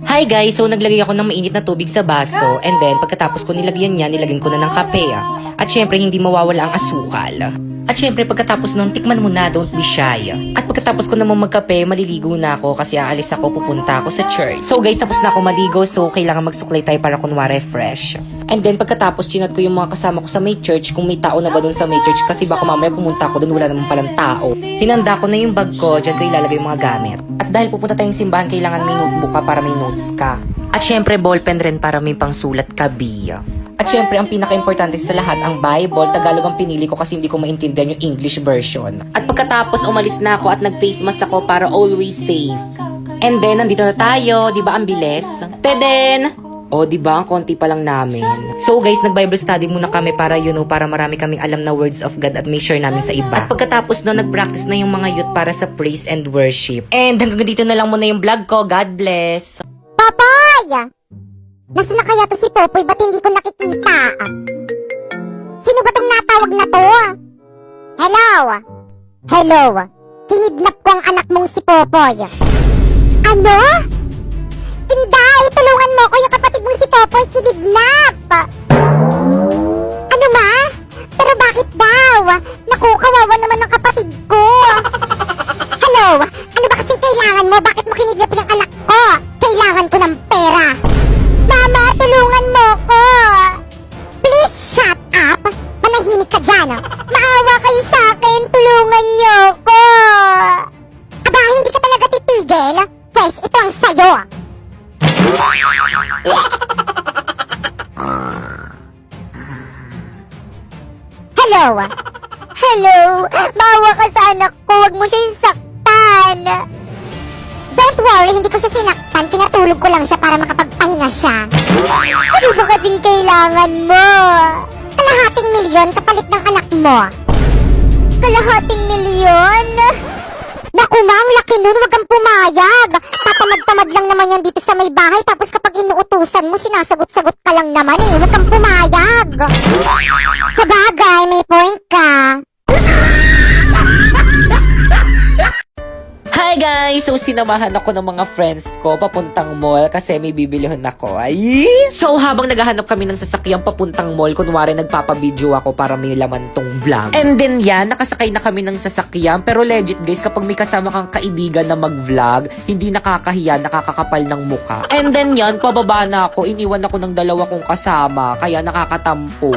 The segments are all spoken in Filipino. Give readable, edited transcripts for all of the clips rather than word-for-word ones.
Hi guys! So naglagay ako ng mainit na tubig sa baso and then pagkatapos ko nilagyan niya, nilagyan ko na ng kape. At syempre hindi mawawala ang asukal. At syempre pagkatapos nun, tikman mo na, don't be shy. At pagkatapos ko naman magkape, maliligo na ako kasi aalis ako, pupunta ako sa church. So guys, tapos na ako maligo, so kailangan magsuklay tayo para kunwari fresh. And then pagkatapos, chinat ko yung mga kasama ko sa may church kung may tao na ba dun sa may church kasi baka mamaya pumunta ako dun, wala naman palang tao. Hinanda ko na yung bag ko, dyan ko ilalagay yung mga gamit. At dahil pupunta tayong simbahan, kailangan may notebook ka para may notes ka. At syempre ballpen rin para may pangsulat ka, Bia. At syempre, ang pinaka-importante sa lahat, ang Bible. Tagalog ang pinili ko kasi hindi ko maintindihan yung English version. At pagkatapos, umalis na ako at nag-face mask ako para always safe. And then, nandito na tayo. Diba ang bilis? Teden! O, diba? Ang konti pa lang namin. So guys, nag-Bible study muna kami para para marami kaming alam na words of God at may share namin sa iba. At pagkatapos no, nag-practice na yung mga youth para sa praise and worship. And hanggang dito na lang muna yung vlog ko. God bless! Popoy! Nasaan na kaya to si Popoy? Ba't hindi ko nakikita? Sino ba tong natawag na to? Hello? Hello? Kinidnap ko ang anak mong si Popoy. Ano? Inday, tulungan mo ko, yung kapatid mong si Popoy kinidnap. Ano ma? Pero bakit daw? Naku, kawawa naman ng kapatid ko. Hello? Ano ba kasing kailangan mo? Bakit mo kinidnap yung anak ko? Kailangan ko ng pera. Mama, tulungan mo ko! Please shut up! Manahimik ka dyan! Maawa kayo sa akin! Tulungan niyo ko! Aba, hindi ka talaga titigil? Pwes, ito ang sayo! Hello? Hello? Maawa ka sa anak ko! Huwag mo siyang saktan! Don't worry, hindi ko siya sinaktan. Pinatulog ko lang siya para makapagpahinga siya. Ano ba kasing kailangan mo? Kalahating milyon kapalit ng anak mo. Kalahating milyon? Naku ma, ang laki nun, wag kang pumayag. Tatamad-tamad lang naman yan dito sa may bahay. Tapos kapag inuutusan mo, sinasagot-sagot ka lang naman eh. Wag kang pumayag. Sa bagay, may point ka. Hi guys! So sinamahan ako ng mga friends ko papuntang mall kasi may bibilihon ako. Ay! So habang naghahanap kami ng sasakyang papuntang mall, kunwari nagpapabideo ako para may laman tong vlog. And then yan, nakasakay na kami ng sasakyan. Pero legit guys, kapag may kasama kang kaibigan na mag-vlog, hindi nakakahiya, nakakakapal ng muka. And then yan, pababa na ako, iniwan ako ng dalawa kong kasama, kaya nakakatampo.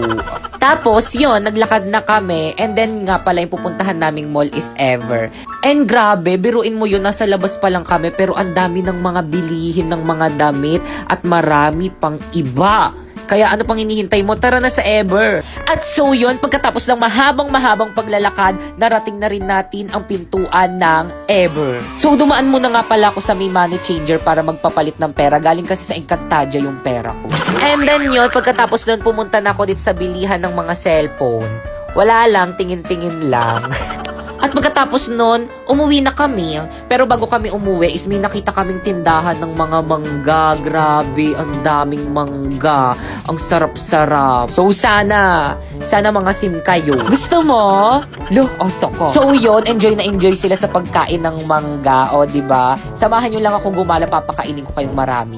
Tapos yun, naglakad na kami. And then nga pala yung pupuntahan naming mall is Ever. And grabe, biruin mo yun, nasa labas pa lang kami pero ang dami ng mga bilihin ng mga damit at marami pang iba. Kaya ano pang hinihintay mo? Tara na sa Ever. At so yun, pagkatapos ng mahabang paglalakad, narating na rin natin ang pintuan ng Ever. So dumaan muna nga pala ako sa may money changer para magpapalit ng pera. Galing kasi sa Encantadia yung pera ko. And then yun, pagkatapos nun pumunta na ako dito sa bilihan ng mga cellphone. Wala lang, tingin-tingin lang. At pagkatapos nun, umuwi na kami. Pero bago kami umuwi is may nakita kaming tindahan ng mga mangga. Grabe, ang daming mangga. Ang sarap-sarap. So sana mga sim kayo. Gusto mo? Lo, oso ko. So yun, enjoy na enjoy sila sa pagkain ng mangga. O, diba? Samahan nyo lang ako gumala, papakainin ko kayong marami.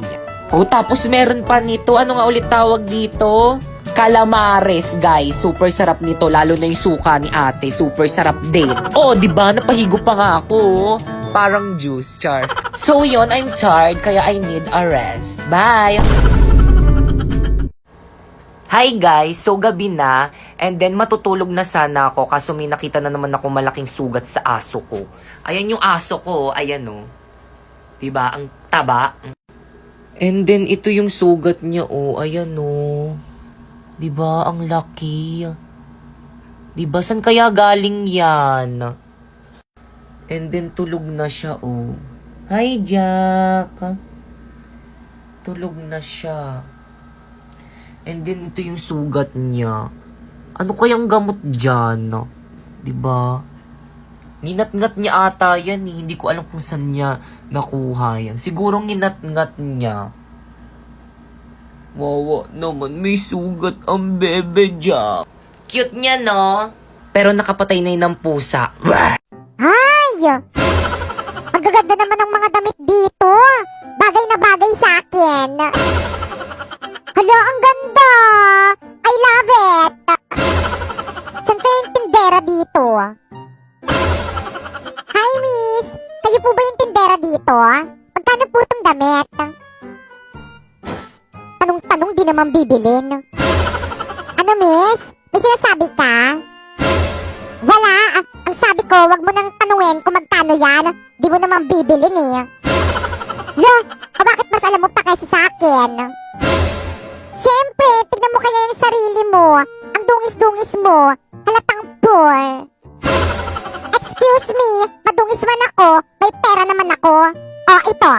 O, tapos meron pa nito. Ano nga ulit tawag dito? Calamares, guys. Super sarap nito. Lalo na yung suka ni ate. Super sarap din. Oh, diba? Napahigo pa nga ako. Parang juice, char. So, yun. I'm tired. Kaya I need a rest. Bye! Hi, guys. So, gabi na. And then, matutulog na sana ako. Kaso may nakita na naman ako malaking sugat sa aso ko. Ayan yung aso ko. Ayan, oh. Diba? Ang taba. And then, ito yung sugat niya, oh. Ayan, oh. Diba? Ang laki. Diba? San kaya galing yan? And then, tulog na siya, oh. Hi, Jack. Tulog na siya. And then, ito yung sugat niya. Ano kayang gamot dyan? Diba? Ninat-ngat niya ata yan, eh. Hindi ko alam kung saan niya nakuha yan. Siguro ninat-ngat niya. Wawa naman, may sugat ang bebe Jack. Cute niya, no? Pero nakapatay na yun ng pusa. Ay! Ang gaganda naman ng mga damit dito. Bagay na bagay nagbigay sa akin. Hala, ang ganda! I love it! Saan kaya yung tindera dito? Hi, miss! Kayo po ba yung tindera dito? Magkano po itong damit? Psst, tanong-tanong di naman bibilin. Ano, miss? May sinasabi ka? Wala. Ang sabi ko, wag mo nang tanungin kung magkano yan. Di mo naman bibilin eh. Lo, bakit mas alam mo pa kaysa sa akin? Siyempre, tignan mo kaya yung sarili mo. Ang dungis-dungis mo. Halatang poor. Excuse me, madungis man ako. May pera naman ako. O, ito.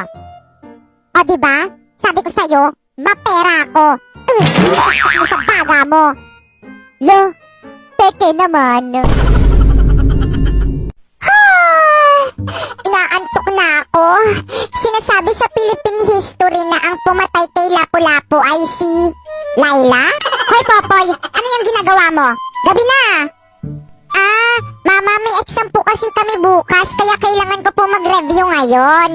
O, diba? Sabi ko sa'yo, mapera ako. Saksak mo sa baga mo. Lo, peke naman. Inaantok na ako. Sinasabi sa Philippine history na ang pumatay kay Lapu-Lapu ay si Laila? Hoy, Popoy, ano yung ginagawa mo? Gabi na. Mama, may exam po kasi kami bukas, kaya kailangan ko po mag-review ngayon.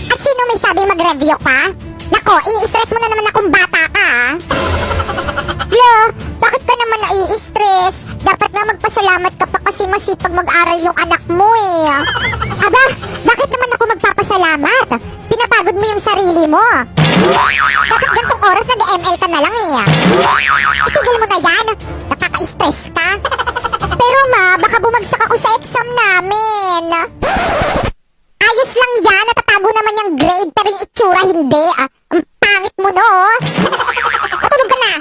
At sino may sabi mag-review ka? Nako, ini-stress mo na naman akong bata ka, Lo, bakit ka naman nai-stress? Dapat nga magpasalamat ka pa kasi masipag mag-aral yung anak mo eh. Aba, bakit naman ako magpapasalamat? Pinapagod mo yung sarili mo. Bakit gantong oras nag-ML ka na lang eh? Itigil mo na yan. Nakaka-stress ka. Pero ma, baka bumagsak ako sa exam namin. Ayos lang yan. Natatago naman yung grade pero yung itsura hindi. Ang pangit mo no. Matulog ka na.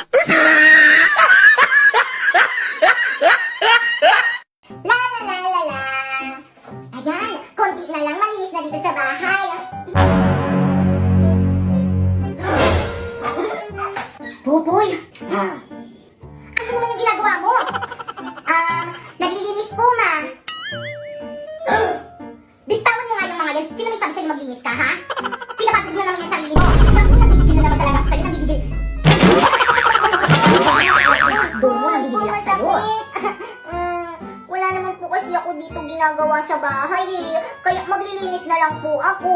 La la la la la. Ayan, konti na lang malinis na dito sa bahay. Boboy! Ano naman yung ginagawa mo? Naglilinis po, ma. Bitawan mo nga yung mga yan. Sino may sabi sa'yo maglinis ka, ha? Pinapatid mo na naman yung sarili mo. Naku, nagigigil na naman talaga ako sa'yo. Nagigigil. Doon mo, nagigigil ako sa'yo. Wala naman po kasi ako dito ginagawa sa bahay eh. Kaya maglilinis na lang po ako.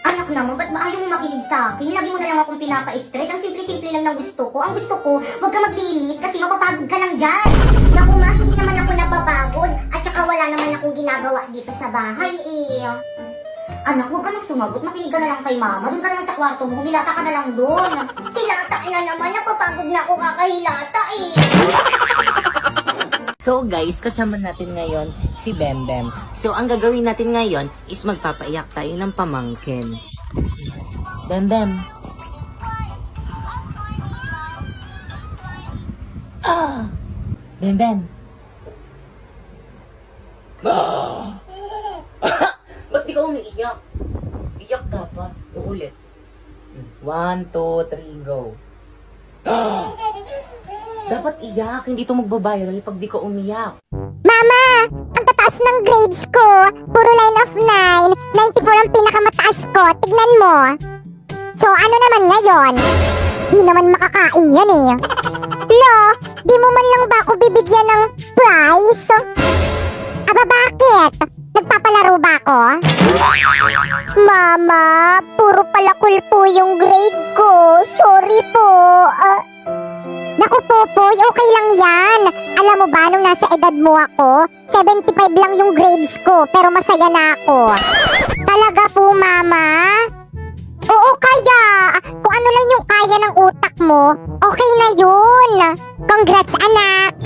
Anak naman, ba't ba ayaw mo makinig sa akin? Lagi mo na lang akong pinapa-stress. Ang simple-simple lang ng gusto ko. Ang gusto ko, huwag ka maglinis kasi mapapagod ka lang dyan. Naku ma, hindi naman ako napapagod. At saka wala naman akong ginagawa dito sa bahay eh. Anak, huwag ka nang sumagot. Makinig ka na lang kay mama. Doon ka na lang sa kwarto mo. Humilata ka na lang doon. Hilata na naman. Napapagod na ako kakahilata eh. So guys, kasama natin ngayon si Bembem. So ang gagawin natin ngayon is magpapaiyak tayo ng pamangkin. Bembem. Bembem. Ba't di ka umiiyak? Iyak dapat. Uulit. 1, 2, 3, go. Dapat iyak, hindi to magbabiral pag di ka umiyak. Mama, ang tataas ng grades ko. Puro line of 9. 94 ang pinakamataas ko. Tignan mo. So, ano naman ngayon? Di naman makakain yan eh. Lo, di mo man lang ba ako bibigyan ng prize? Aba, bakit? Nagpapalaro ba ako? Mama, puro palakul po yung grade ko. Sorry po. Naku, Popoy, okay lang yan. Alam mo ba, nung nasa edad mo ako, 75 lang yung grades ko, pero masaya na ako. Talaga po, Mama? Oo, kaya. Kung ano lang yung kaya ng utak mo, okay na yun. Congrats, anak.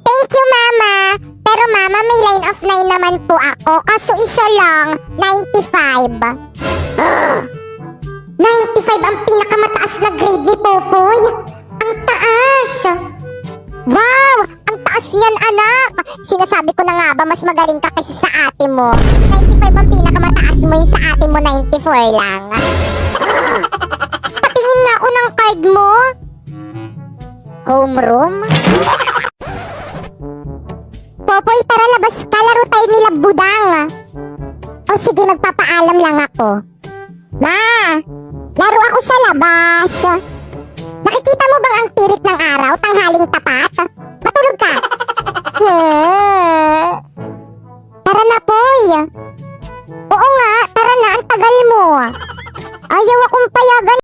Thank you, Mama. Pero Mama, may line of 9 naman po ako, kaso isa lang, 95. 95 ang pinakamataas na grade ni Popoy. Ang taas! Wow! Ang taas niyan, anak! Sinasabi ko na nga ba, mas magaling ka kasi sa ate mo. 95 ang pinakamataas mo, yung sa ate mo 94 lang. Patingin nga ako ng card mo. Homeroom? Popoy, tara labas ka, laro tayo nila budang. O sige, magpapaalam lang ako. Ma! Laro ako sa labas. Nakikita mo bang ang tirik ng araw, tanghaling tapat? Matulog ka! Tara na, Poy! Oo nga, tara na, ang tagal mo. Ayaw ako payagan